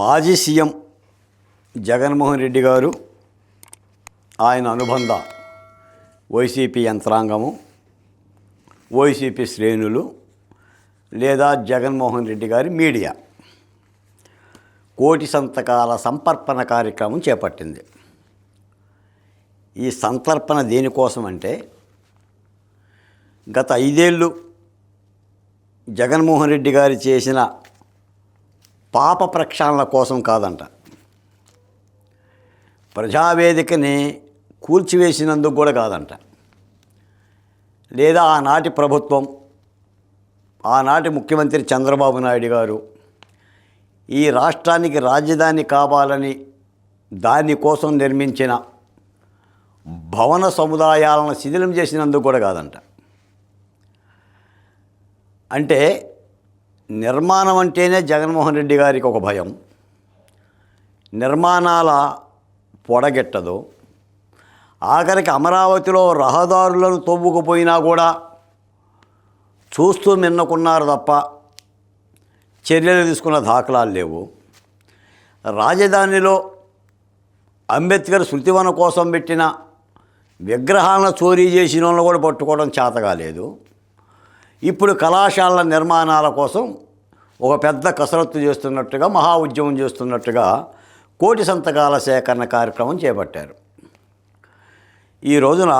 మాజీ సీఎం జగన్మోహన్ రెడ్డి గారు, ఆయన అనుబంధ వైసీపీ యంత్రాంగము, వైసీపీ శ్రేణులు లేదా జగన్మోహన్ రెడ్డి గారి మీడియా కోటి సంతకాల సంపర్పణ కార్యక్రమం చేపట్టింది. ఈ సంతర్పణ దేనికోసం అంటే, గత 5 ఏళ్ళు జగన్మోహన్ రెడ్డి గారు చేసిన పాప ప్రక్షాళన కోసం కాదంట, ప్రజావేదికని కూల్చివేసినందుకు కూడా కాదంట, లేదా ఆనాటి ప్రభుత్వం, ఆనాటి ముఖ్యమంత్రి చంద్రబాబు నాయుడు గారు ఈ రాష్ట్రానికి రాజధాని కావాలని దానికోసం నిర్మించిన భవన సముదాయాలను శిథిలం చేసినందుకు కూడా కాదంట. అంటే నిర్మాణం అంటేనే జగన్మోహన్ రెడ్డి గారికి ఒక భయం. నిర్మాణాల పొడగెట్టదు. ఆఖరికి అమరావతిలో రహదారులను తవ్వుకుపోయినా కూడా చూస్తూ మిన్నకున్నారు తప్ప చర్యలు తీసుకున్న దాఖలాలు లేవు. రాజధానిలో అంబేద్కర్ స్మృతివన కోసం పెట్టిన విగ్రహాలను చోరీ చేసిన వాళ్ళని కూడా పట్టుకోవడం చేతకాలేదు. ఇప్పుడు కళాశాలల నిర్మాణాల కోసం ఒక పెద్ద కసరత్తు చేస్తున్నట్టుగా, మహా ఉద్యమం చేస్తున్నట్టుగా కోటి సంతకాల సేకరణ కార్యక్రమం చేపట్టారు. ఈ రోజున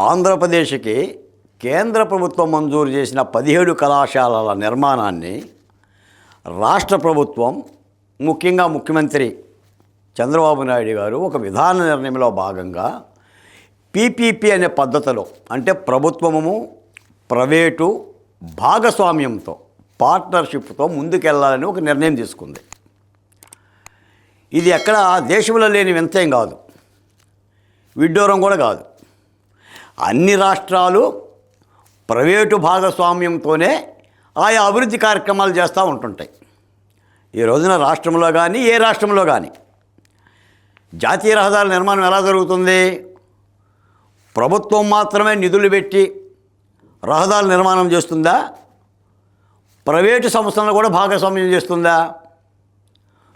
ఆంధ్రప్రదేశ్కి కేంద్ర ప్రభుత్వం మంజూరు చేసిన 17 కళాశాలల నిర్మాణాన్ని రాష్ట్ర ప్రభుత్వం, ముఖ్యంగా ముఖ్యమంత్రి చంద్రబాబు నాయుడు గారు ఒక విధాన నిర్ణయంలో భాగంగా పీపీపీ అనే పద్ధతిలో, అంటే ప్రభుత్వము ప్రైవేటు భాగస్వామ్యంతో, పార్ట్నర్షిప్తో ముందుకెళ్లాలని ఒక నిర్ణయం తీసుకుంది. ఇది ఎక్కడ దేశంలో లేని వింతేం కాదు, విడ్డూరం కూడా కాదు. అన్ని రాష్ట్రాలు ప్రైవేటు భాగస్వామ్యంతోనే ఆయా అభివృద్ధి కార్యక్రమాలు చేస్తూ ఉంటుంటాయి. ఈ రోజున రాష్ట్రంలో కానీ, ఏ రాష్ట్రంలో కానీ జాతీయ రహదారుల నిర్మాణం ఎలా జరుగుతుంది? ప్రభుత్వం మాత్రమే నిధులు పెట్టి రహదారుల నిర్మాణం చేస్తుందా? ప్రైవేటు సంస్థలను కూడా భాగస్వామ్యం చేస్తుందా?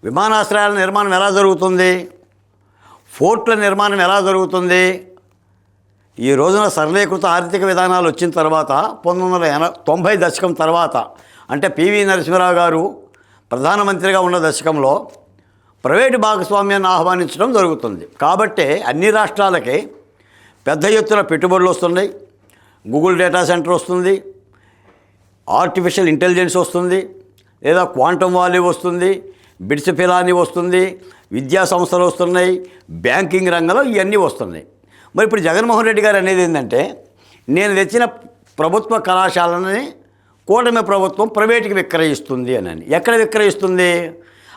విమానాశ్రయాల నిర్మాణం ఎలా జరుగుతుంది? పోర్టుల నిర్మాణం ఎలా జరుగుతుంది? ఈ రోజున సరళీకృత ఆర్థిక విధానాలు వచ్చిన తర్వాత 1990 దశకం తర్వాత, అంటే పివి నరసింహారావు గారు ప్రధానమంత్రిగా ఉన్న దశకంలో ప్రైవేటు భాగస్వామ్యాన్ని ఆహ్వానించడం జరుగుతుంది. కాబట్టి అన్ని రాష్ట్రాలకి పెద్ద ఎత్తున పెట్టుబడులు వస్తున్నాయి. గూగుల్ డేటా సెంటర్ వస్తుంది, ఆర్టిఫిషియల్ ఇంటెలిజెన్స్ వస్తుంది, లేదా క్వాంటమ్ వాలీ వస్తుంది, బిట్స్ పిలాని వస్తుంది, విద్యా సంస్థలు వస్తున్నాయి, బ్యాంకింగ్ రంగంలో ఇవన్నీ వస్తున్నాయి. మరి ఇప్పుడు జగన్మోహన్ రెడ్డి గారు అనేది ఏంటంటే, నేను తెచ్చిన ప్రభుత్వ కళాశాలని కూటమి ప్రభుత్వం ప్రైవేటుకి విక్రయిస్తుంది అని. ఎక్కడ విక్రయిస్తుంది?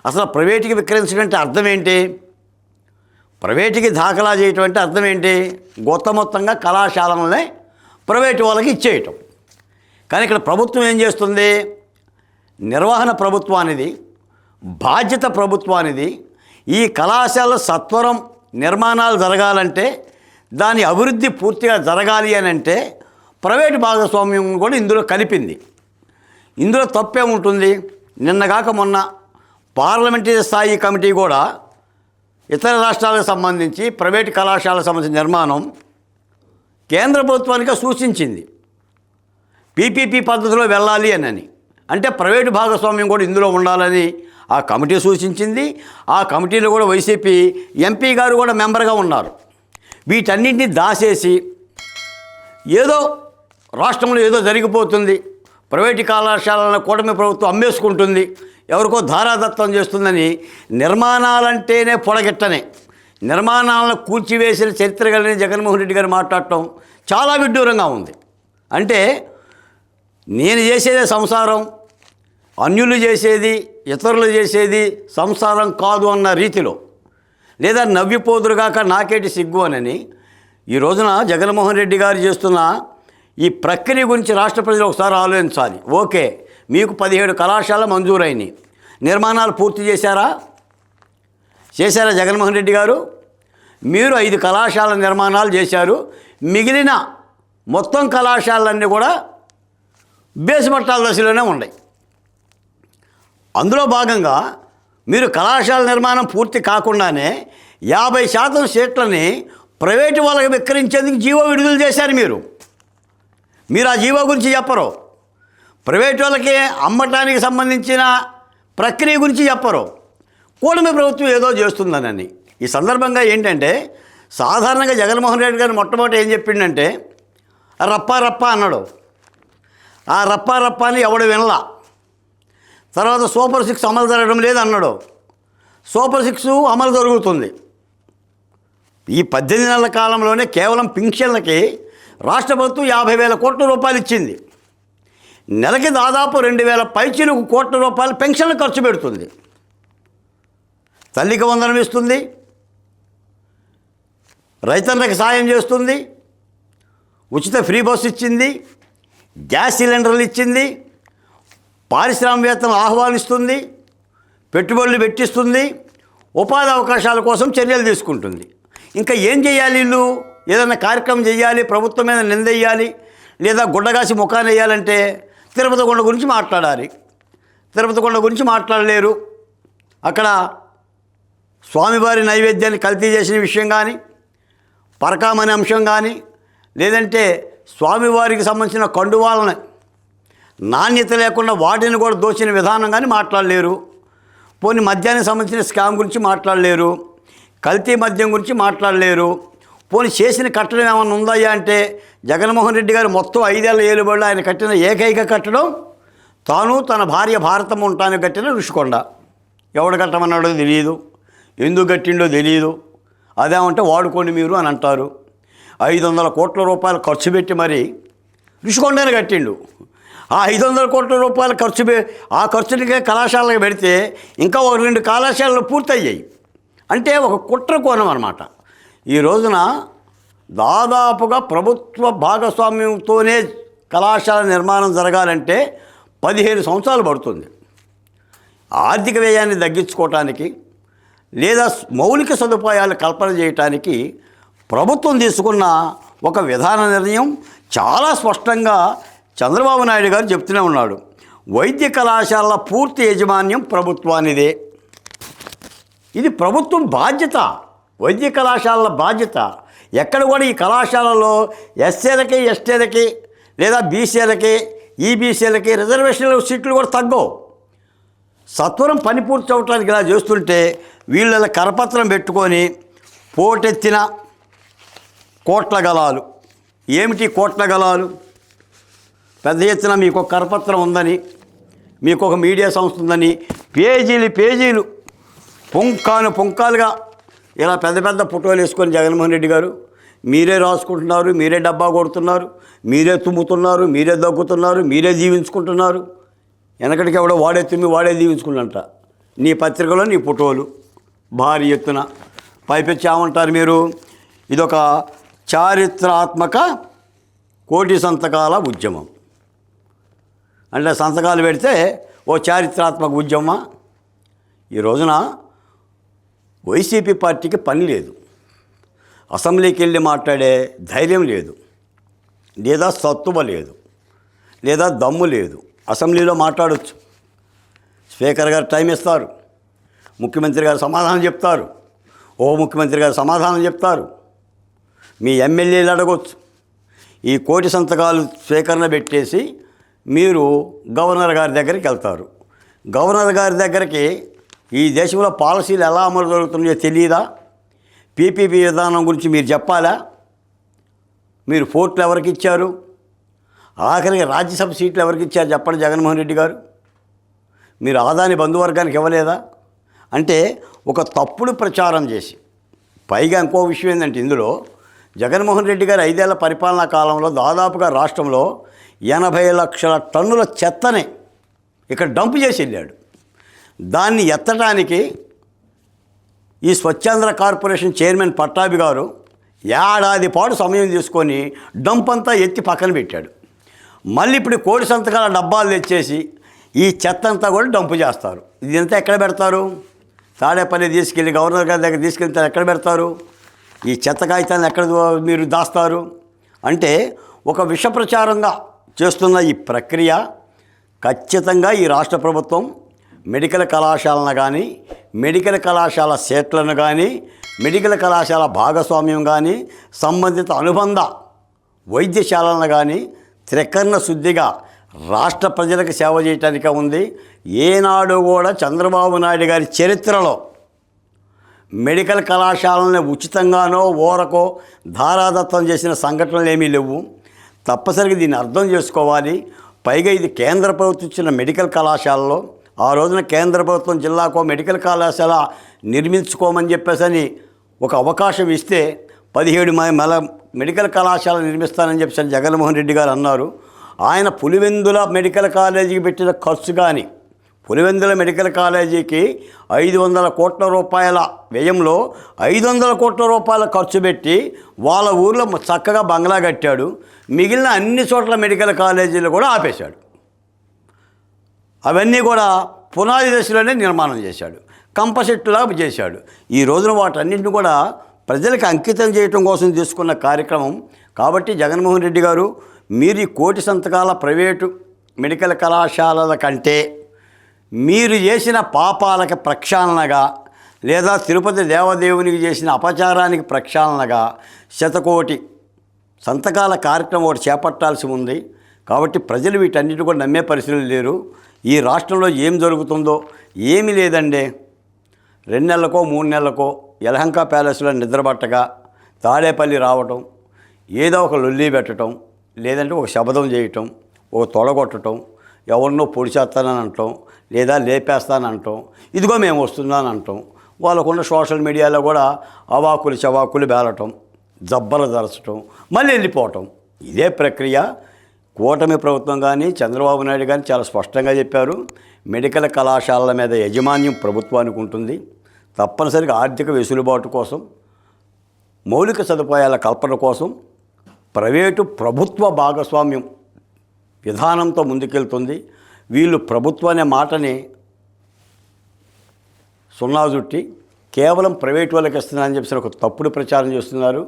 అసలు ప్రైవేటుకి విక్రయించడం అంటే అర్థం ఏంటి? ప్రైవేటుకి దాఖలా చేయటం అంటే అర్థం ఏంటి? మొత్తంగా కళాశాలలని ప్రైవేటు వాళ్ళకి ఇచ్చేయటం. కానీ ఇక్కడ ప్రభుత్వం ఏం చేస్తుంది? నిర్వహణ ప్రభుత్వానిది, బాధ్యత ప్రభుత్వానిది. ఈ కళాశాల సత్వరం నిర్మాణాలు జరగాలంటే, దాని అభివృద్ధి పూర్తిగా జరగాలి అని అంటే ప్రైవేటు భాగస్వామ్యం కూడా ఇందులో కలిపింది. ఇందులో తప్పేముంటుంది? నిన్నగాక మొన్న పార్లమెంటరీ స్థాయి కమిటీ కూడా ఇతర రాష్ట్రాలకు సంబంధించి ప్రైవేటు కళాశాలకు సంబంధించిన నిర్మాణం కేంద్ర ప్రభుత్వానికి సూచించింది, పీపీపీ పద్ధతిలో వెళ్ళాలి అని. అంటే ప్రైవేటు భాగస్వామ్యం కూడా ఇందులో ఉండాలని ఆ కమిటీ సూచించింది. ఆ కమిటీలో కూడా వైసీపీ ఎంపీ గారు కూడా మెంబర్గా ఉన్నారు. వీటన్నింటినీ దాచేసి ఏదో రాష్ట్రంలో ఏదో జరిగిపోతుంది, ప్రైవేటు కళాశాలను కూటమి ప్రభుత్వం అమ్మేసుకుంటుంది, ఎవరికో ధారాదత్తం చేస్తుందని నిర్మాణాలంటేనే పొడగెట్టనే, నిర్మాణాలను కూల్చివేసిన చరిత్ర కలిగిన జగన్మోహన్ రెడ్డి గారు మాట్లాడటం చాలా విడ్డూరంగా ఉంది. అంటే నేను చేసేదే సంసారం, అన్యులు చేసేది, ఇతరులు చేసేది సంసారం కాదు అన్న రీతిలో, లేదా నవ్విపోదురుగాక నాకేటి సిగ్గు అని ఈ రోజున జగన్మోహన్ రెడ్డి గారు చేస్తున్న ఈ ప్రక్రియ గురించి రాష్ట్ర ప్రజలు ఒకసారి ఆలోచించాలి. ఓకే, మీకు 17 కళాశాలలు మంజూరైనవి, నిర్మాణాలు పూర్తి చేశారా జగన్మోహన్ రెడ్డి గారు? మీరు 5 కళాశాల నిర్మాణాలు చేశారు, మిగిలిన మొత్తం కళాశాలన్నీ కూడా బేస్ పట్టాల దశలోనే ఉన్నాయి. అందులో భాగంగా మీరు కళాశాల నిర్మాణం పూర్తి కాకుండానే 50% సీట్లని ప్రైవేటు వాళ్ళకి విక్రయించేందుకు జీవో విడుదల చేశారు. మీరు ఆ జీవో గురించి చెప్పరు. ప్రైవేటు వాళ్ళకి అమ్మటానికి సంబంధించిన ప్రక్రియ గురించి చెప్పరు. కూటమి ప్రభుత్వం ఏదో చేస్తుందనని. ఈ సందర్భంగా ఏంటంటే సాధారణంగా జగన్మోహన్ రెడ్డి గారు మొట్టమొదటి ఏం చెప్పిండంటే రప్పా రప్పా అన్నాడు. ఆ రప్పా రప్పా అని ఎవడు వినలా. తర్వాత సూపర్ 6 అమలు జరగడం లేదు అన్నాడు. సూపర్ 6 అమలు జరుగుతుంది. ఈ 18 నెలల కాలంలోనే కేవలం పింఛన్లకి రాష్ట్ర ప్రభుత్వం 50,000 కోట్ల రూపాయలు ఇచ్చింది. నెలకి దాదాపు 2,000 పైచిలకు కోట్ల రూపాయలు పెన్షన్లు ఖర్చు పెడుతుంది. తల్లికి వందనం ఇస్తుంది, రైతన్నకి సాయం చేస్తుంది, ఉచిత ఫ్రీ బస్సు ఇచ్చింది, గ్యాస్ సిలిండర్లు ఇచ్చింది, పారిశ్రామికవేత్తలను ఆహ్వానిస్తుంది, పెట్టుబడులు పెట్టిస్తుంది, ఉపాధి అవకాశాల కోసం చర్యలు తీసుకుంటుంది. ఇంకా ఏం చేయాలి? వీళ్ళు ఏదైనా కార్యక్రమం చేయాలి, ప్రభుత్వం మీద నిందెయ్యాలి, లేదా గుడ్డగాసి ముఖాన్ని వేయాలంటే తిరుపతి కొండ గురించి మాట్లాడాలి. తిరుపతి కొండ గురించి మాట్లాడలేరు. అక్కడ స్వామివారి నైవేద్యాన్ని కల్తీ చేసిన విషయం కానీ, పరకామనే అంశం కానీ, లేదంటే స్వామివారికి సంబంధించిన కండువాలని నాణ్యత లేకుండా వాటిని కూడా దోచిన విధానం కానీ మాట్లాడలేరు. పోనీ మద్యానికి సంబంధించిన స్కామ్ గురించి మాట్లాడలేరు, కల్తీ మద్యం గురించి మాట్లాడలేరు. పోనీ చేసిన కట్టడం ఏమైనా ఉందయ్యా అంటే జగన్మోహన్ రెడ్డి గారు మొత్తం 5 ఏళ్ల ఏలుబడిలో ఆయన కట్టిన ఏకైక కట్టడం తాను తన భార్య భారతమ్మ ఉంటానికి కట్టిన ఋషికొండ. ఎవడు కట్టమన్నాడో తెలియదు, ఎందుకు కట్టిండో తెలియదు. అదేమంటే వాడుకోండి మీరు అని అంటారు. 500 కోట్ల రూపాయలు ఖర్చు పెట్టి మరి ఋషికొండని కట్టిండు. ఆ 500 కోట్ల రూపాయలు ఆ ఖర్చునికే కళాశాలకు పెడితే ఇంకా 2 కళాశాలలు పూర్తయ్యాయి. అంటే ఒక కుట్ర కోణం అన్నమాట. ఈ రోజున దాదాపుగా ప్రభుత్వ భాగస్వామ్యంతోనే కళాశాల నిర్మాణం జరగాలంటే 15 సంవత్సరాలు పడుతుంది. ఆర్థిక వ్యయాన్ని తగ్గించుకోవటానికి లేదా మౌలిక సదుపాయాలు కల్పన చేయటానికి ప్రభుత్వం తీసుకున్న ఒక విధాన నిర్ణయం చాలా స్పష్టంగా చంద్రబాబు నాయుడు గారు చెప్తూనే ఉన్నాడు. వైద్య కళాశాలల పూర్తి యాజమాన్యం ప్రభుత్వానిదే. ఇది ప్రభుత్వం బాధ్యత, వైద్య కళాశాలల బాధ్యత. ఎక్కడ కూడా ఈ కళాశాలలో ఎస్సీలకి, ఎస్టీలకి లేదా బీసీలకి, ఈబీసీలకి రిజర్వేషన్ల సీట్లు కూడా తగ్గవు. సత్వరం పని పూర్తి అవడానికి ఇలా చేస్తుంటే వీళ్ళ కరపత్రం పెట్టుకొని పోటెత్తిన కోట్ల గలాలు. ఏమిటి కోట్ల గలాలు? పెద్ద ఎత్తున మీకు ఒక కరపత్రం ఉందని, మీకు ఒక మీడియా సంస్థ ఉందని పేజీలు పుంకాలుగా ఇలా పెద్ద పెద్ద ఫోటోలు వేసుకొని జగన్మోహన్ రెడ్డి గారు మీరే రాసుకుంటున్నారు, మీరే డబ్బా కొడుతున్నారు, మీరే తుమ్ముతున్నారు, మీరే దగ్గుతున్నారు, మీరే జీవించుకుంటున్నారు. వెనకటికి ఎవడో వాడే తుమ్మి వాడే జీవించుకున్నంట. నీ పత్రికలో నీ ఫోటోలు భారీ ఎత్తున పైపెచ్చామంటారు మీరు. ఇదొక చారిత్రాత్మక కోటి సంతకాల ఉద్యమం. అంటే సంతకాలు పెడితే ఓ చారిత్రాత్మక ఉద్యమం. ఈ రోజున వైసీపీ పార్టీకి పని లేదు, అసెంబ్లీకి వెళ్ళి మాట్లాడే ధైర్యం లేదు, లేదా సత్తువ లేదు, లేదా దమ్ము లేదు. అసెంబ్లీలో మాట్లాడవచ్చు, స్పీకర్ గారు టైం ఇస్తారు, ముఖ్యమంత్రి గారు సమాధానం చెప్తారు, ముఖ్యమంత్రి గారు సమాధానం చెప్తారు, మీ ఎమ్మెల్యేలు అడగవచ్చు. ఈ కోటి సంతకాలు స్వీకరణ పెట్టేసి మీరు గవర్నర్ గారి దగ్గరికి వెళ్తారు. గవర్నర్ గారి దగ్గరికి ఈ దేశంలో పాలసీలు ఎలా అమలు జరుగుతున్నాయో తెలియదా? పీపీపీ విధానం గురించి మీరు చెప్పాలా? మీరు పోర్టులు ఎవరికి ఇచ్చారు? ఆఖరికి రాజ్యసభ సీట్లు ఎవరికి ఇచ్చారు చెప్పండి జగన్మోహన్ రెడ్డి గారు. మీరు ఆదాని బంధువర్గానికి ఇవ్వలేదా? అంటే ఒక తప్పుడు ప్రచారం చేసి, పైగా ఇంకో విషయం ఏంటంటే ఇందులో జగన్మోహన్ రెడ్డి గారు 5 ఏళ్ల పరిపాలనా కాలంలో దాదాపుగా రాష్ట్రంలో 80 లక్షల టన్నుల చెత్తని ఇక్కడ డంప్ చేసి వెళ్ళాడు. దాన్ని ఎత్తడానికి ఈ స్వచ్ఛాంధ్ర కార్పొరేషన్ చైర్మన్ పట్టాభి గారు ఏడాది పాటు సమయం తీసుకొని డంప్ అంతా ఎత్తి పక్కన పెట్టాడు. మళ్ళీ ఇప్పుడు కోటి సంతకాల డబ్బాలు తెచ్చేసి ఈ చెత్త అంతా కూడా డంపు చేస్తారు. ఇదంతా ఎక్కడ పెడతారు? తాడేపల్లి తీసుకెళ్ళి గవర్నర్ గారి దగ్గర తీసుకెళ్తే ఎక్కడ పెడతారు? ఈ చెత్త కాగితాలను ఎక్కడ మీరు దాస్తారు? అంటే ఒక విష ప్రచారంగా చేస్తున్న ఈ ప్రక్రియ ఖచ్చితంగా ఈ రాష్ట్ర ప్రభుత్వం మెడికల్ కళాశాలను కానీ, మెడికల్ కళాశాల సీట్లను కానీ, మెడికల్ కళాశాల భాగస్వామ్యం కానీ, సంబంధిత అనుబంధ వైద్యశాలను కానీ త్రికరణ శుద్ధిగా రాష్ట్ర ప్రజలకు సేవ చేయటానికే ఉంది. ఏనాడు కూడా చంద్రబాబు నాయుడు గారి చరిత్రలో మెడికల్ కళాశాలను ఉచితంగానో ఊరకో ధారాదత్తం చేసిన సంఘటనలు ఏమీ లేవు. తప్పనిసరిగా దీన్ని అర్థం చేసుకోవాలి. పైగా ఇది కేంద్ర ప్రభుత్వం ఇచ్చిన మెడికల్ కళాశాలలో ఆ రోజున కేంద్ర ప్రభుత్వం జిల్లాకో మెడికల్ కళాశాల నిర్మించుకోమని చెప్పేసి ఒక అవకాశం ఇస్తే 17 మెడికల్ కళాశాల నిర్మిస్తానని చెప్పేసి జగన్మోహన్ రెడ్డి గారు అన్నారు. ఆయన పులివెందుల మెడికల్ కాలేజీకి పెట్టిన ఖర్చు కానీ, పులివెందుల మెడికల్ కాలేజీకి 500 కోట్ల రూపాయల వ్యయంలో 500 కోట్ల రూపాయల ఖర్చు పెట్టి వాళ్ళ ఊర్లో చక్కగా బంగ్లా కట్టాడు. మిగిలిన అన్ని చోట్ల మెడికల్ కాలేజీలు కూడా ఆపేశాడు. అవన్నీ కూడా పునాది దశలోనే నిర్మాణం చేశాడు, కంపసెట్టులాగా చేశాడు. ఈ రోజున వాటన్నింటిని కూడా ప్రజలకు అంకితం చేయటం కోసం తీసుకున్న కార్యక్రమం. కాబట్టి జగన్మోహన్ రెడ్డి గారు, మీరు ఈ 1 కోటి సంతకాల ప్రైవేటు మెడికల్ కళాశాలల కంటే మీరు చేసిన పాపాలకు ప్రక్షాళనగా, లేదా తిరుపతి దేవదేవునికి చేసిన అపచారానికి ప్రక్షాళనగా 100 కోటి సంతకాల కార్యక్రమం ఒకటి చేపట్టాల్సి ఉంది. కాబట్టి ప్రజలు వీటన్నిటి కూడా నమ్మే పరిస్థితులు లేరు. ఈ రాష్ట్రంలో ఏం జరుగుతుందో ఏమీ లేదండి. 2 నెలలకో 3 నెలలకో యలహంక ప్యాలెస్లో నిద్రపట్టగా తాడేపల్లి రావటం, ఏదో ఒక లొల్లి పెట్టడం, లేదంటే ఒక శబదం చేయటం, ఒక తొడగొట్టడం, ఎవరినో పొడిచేస్తానని అంటాం, లేదా లేపేస్తానంటాం, ఇదిగో మేము వస్తున్నాను అంటాం. వాళ్ళకున్న సోషల్ మీడియాలో కూడా అవాకులు చవాకులు బేలటం, జబ్బలు దరచటం, మళ్ళీ వెళ్ళిపోవటం. ఇదే ప్రక్రియ. కూటమి ప్రభుత్వం కానీ చంద్రబాబు నాయుడు కానీ చాలా స్పష్టంగా చెప్పారు. మెడికల్ కళాశాలల మీద యాజమాన్యం ప్రభుత్వానికి ఉంటుంది. తప్పనిసరిగా ఆర్థిక వెసులుబాటు కోసం, మౌలిక సదుపాయాల కల్పన కోసం ప్రైవేటు ప్రభుత్వ భాగస్వామ్యం విధానంతో ముందుకెళ్తుంది. వీళ్ళు ప్రభుత్వం అనే మాటని సున్నా చుట్టి కేవలం ప్రైవేట్ వాళ్ళకి ఇస్తున్నారని చెప్పి ఒక తప్పుడు ప్రచారం చేస్తున్నారు.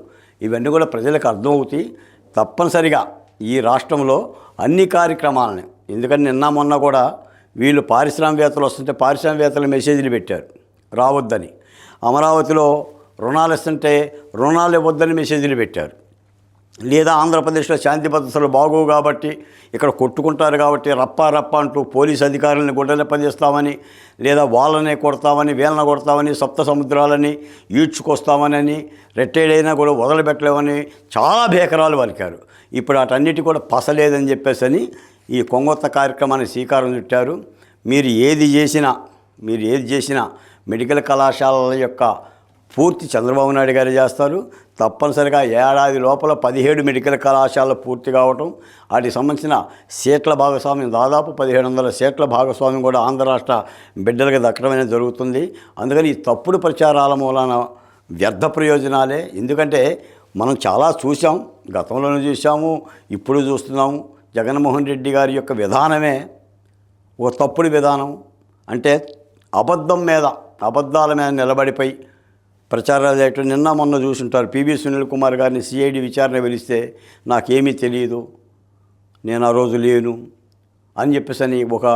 ఇవన్నీ కూడా ప్రజలకు అర్థమవుతాయి. తప్పనిసరిగా ఈ రాష్ట్రంలో అన్ని కార్యక్రమాలని, ఎందుకంటే నిన్న మొన్న కూడా వీళ్ళు పారిశ్రామికవేత్తలు వస్తుంటే పారిశ్రామికవేత్తలు మెసేజ్లు పెట్టారు రావద్దని. అమరావతిలో రుణాలు ఇస్తుంటే రుణాలు ఇవ్వద్దని మెసేజ్లు పెట్టారు. లేదా ఆంధ్రప్రదేశ్లో శాంతి భద్రతలు బాగోవు కాబట్టి ఇక్కడ కొట్టుకుంటారు కాబట్టి రప్ప అంటూ పోలీసు అధికారులను గుడ్డలెప్పదీస్తామని, లేదా వాళ్ళనే కొడతామని, వీళ్ళని కొడతామని, సప్త సముద్రాలని ఈడ్చుకొస్తామని, రిటైర్డ్ అయినా కూడా వదలబెట్టలేమని చాలా భీకరాలు పలికారు. ఇప్పుడు వాటన్నిటి కూడా పసలేదని చెప్పేసి ఈ కొంగొత్త కార్యక్రమాన్ని శ్రీకారం చుట్టారు. మీరు ఏది చేసినా మెడికల్ కళాశాలల యొక్క పూర్తి చంద్రబాబు నాయుడు గారు చేస్తారు. తప్పనిసరిగా ఏడాది లోపల 17 మెడికల్ కళాశాలలు పూర్తి కావటం, వాటికి సంబంధించిన సీట్ల భాగస్వామ్యం దాదాపు 1700 సీట్ల భాగస్వామ్యం కూడా ఆంధ్ర రాష్ట్ర బిడ్డలకు దక్కడం అనేది జరుగుతుంది. అందుకని ఈ తప్పుడు ప్రచారాల మూలాన వ్యర్థ ప్రయోజనాలే. ఎందుకంటే మనం చాలా చూసాం, గతంలోనూ చూసాము, ఇప్పుడు చూస్తున్నాము. జగన్మోహన్ రెడ్డి గారి యొక్క విధానమే ఒక తప్పుడు విధానం. అంటే అబద్ధాల మీద నిలబడిపోయి ప్రచారాలు చేయటం. నిన్న మొన్న చూసుంటారు, పివి సునీల్ కుమార్ గారిని సిఐడి విచారణ పిలిస్తే నాకేమీ తెలియదు, నేను ఆ రోజు లేను అని చెప్పేసి ఒక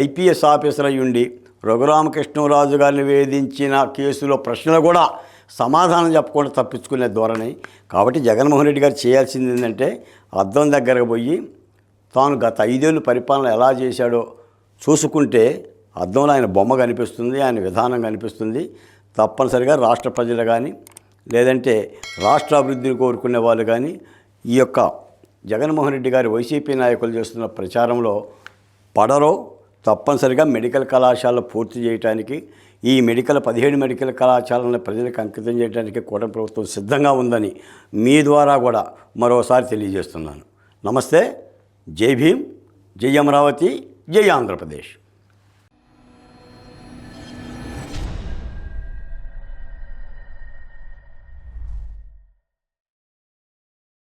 ఐపీఎస్ ఆఫీసర్ అయ్యుండి రఘురామకృష్ణరాజు గారిని వేధించిన కేసులో ప్రశ్నలు కూడా సమాధానం చెప్పకుండా తప్పించుకునే ధోరణి. కాబట్టి జగన్మోహన్ రెడ్డి గారు చేయాల్సింది ఏంటంటే అద్దం దగ్గరకు పోయి తాను గత 5 ఏళ్ళు పరిపాలన ఎలా చేశాడో చూసుకుంటే అద్దంలో ఆయన బొమ్మ కనిపిస్తుంది, ఆయన విధానం కనిపిస్తుంది. తప్పనిసరిగా రాష్ట్ర ప్రజలు కానీ, లేదంటే రాష్ట్ర అభివృద్ధిని కోరుకునే వాళ్ళు కానీ ఈ యొక్క జగన్మోహన్ రెడ్డి గారి వైసీపీ నాయకులు చేస్తున్న ప్రచారంలో పడరో. తప్పనిసరిగా మెడికల్ కళాశాలలు పూర్తి చేయడానికి, ఈ 17 మెడికల్ కళాశాలను ప్రజలకు అంకితం చేయడానికి కూటమి ప్రభుత్వం సిద్ధంగా ఉందని మీ ద్వారా కూడా మరోసారి తెలియజేస్తున్నాను. నమస్తే. జై భీమ్, జై అమరావతి, జై ఆంధ్రప్రదేశ్.